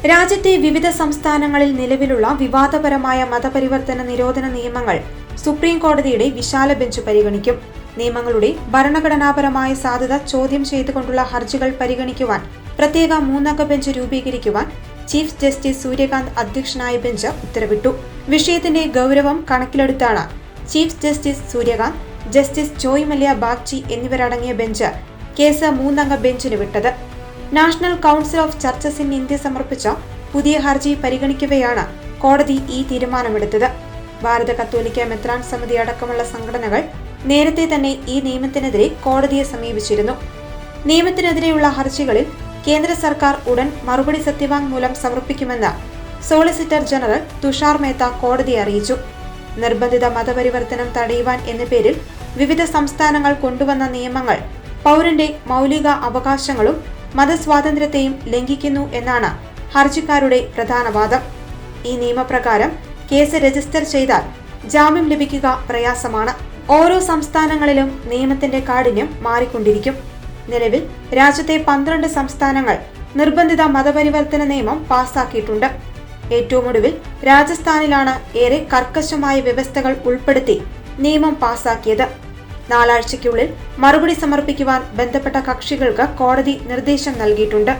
രാജ്യത്തെ വിവിധ സംസ്ഥാനങ്ങളിൽ നിലവിലുള്ള വിവാദപരമായ മതപരിവർത്തന നിരോധന നിയമങ്ങൾ സുപ്രീം കോടതിയുടെ വിശാല ബെഞ്ച് പരിഗണിക്കും. നിയമങ്ങളുടെ ഭരണഘടനാപരമായ സാധുത ചോദ്യം ചെയ്തുകൊണ്ടുള്ള ഹർജികൾ പരിഗണിക്കുവാൻ പ്രത്യേക 3-അംഗ ബെഞ്ച് രൂപീകരിക്കുവാൻ ചീഫ് ജസ്റ്റിസ് സൂര്യകാന്ത് അധ്യക്ഷനായ ബെഞ്ച് ഉത്തരവിട്ടു. വിഷയത്തിന്റെ ഗൗരവം കണക്കിലെടുത്താണ് chief justice Suryakant, justice Joymalya Bagchi എന്നിവരടങ്ങിയ ബെഞ്ച് കേസ് 3-അംഗ ബെഞ്ചിന് വിട്ടത്. National council of churches in India സമർപ്പിച്ച പുതിയ ഹർജി പരിഗണിക്കവെയാണ് കോടതി ഈ തീരുമാനമെടുത്തത്. ഭാരത കത്തോലിക്ക മെത്രാൻ സമിതി അടക്കമുള്ള സംഘടനകൾ നേരത്തെ തന്നെ ഈ നിയമത്തിനെതിരെ കോടതിയെ സമീപിച്ചിരുന്നു. നിയമത്തിനെതിരെയുള്ള ഹർജികളിൽ കേന്ദ്ര സർക്കാർ ഉടൻ മറുപടി സത്യവാങ്മൂലം സമർപ്പിക്കുമെന്ന് സോളിസിറ്റർ ജനറൽ തുഷാർ മേത്ത കോടതിയെ അറിയിച്ചു. നിർബന്ധിത മതപരിവർത്തനം തടയുവാൻ എന്ന പേരിൽ വിവിധ സംസ്ഥാനങ്ങൾ കൊണ്ടുവന്ന നിയമങ്ങൾ പൗരന്റെ മൗലിക അവകാശങ്ങളും മതസ്വാതന്ത്ര്യത്തെയും ലംഘിക്കുന്നു എന്നാണ് ഹർജിക്കാരുടെ പ്രധാന വാദം. ഈ നിയമപ്രകാരം കേസ് രജിസ്റ്റർ ചെയ്താൽ ജാമ്യം ലഭിക്കുക പ്രയാസമാണ്. ഓരോ സംസ്ഥാനങ്ങളിലും നിയമത്തിന്റെ കാഠിന്യം മാറിക്കൊണ്ടിരിക്കും. നിലവിൽ രാജ്യത്തെ 12 സംസ്ഥാനങ്ങൾ നിർബന്ധിത മതപരിവർത്തന നിയമം പാസാക്കിയിട്ടുണ്ട്. ഏറ്റവും ഒടുവിൽ രാജസ്ഥാനിലാണ് ഏറെ കർക്കശമായ വ്യവസ്ഥകൾ ഉൾപ്പെടുത്തി നിയമം പാസാക്കിയത്. 4 ആഴ്ചയ്ക്കുള്ളിൽ മറുപടി സമർപ്പിക്കുവാൻ ബന്ധപ്പെട്ട കക്ഷികൾക്ക് കോടതി നിർദ്ദേശം നൽകിയിട്ടുണ്ട്.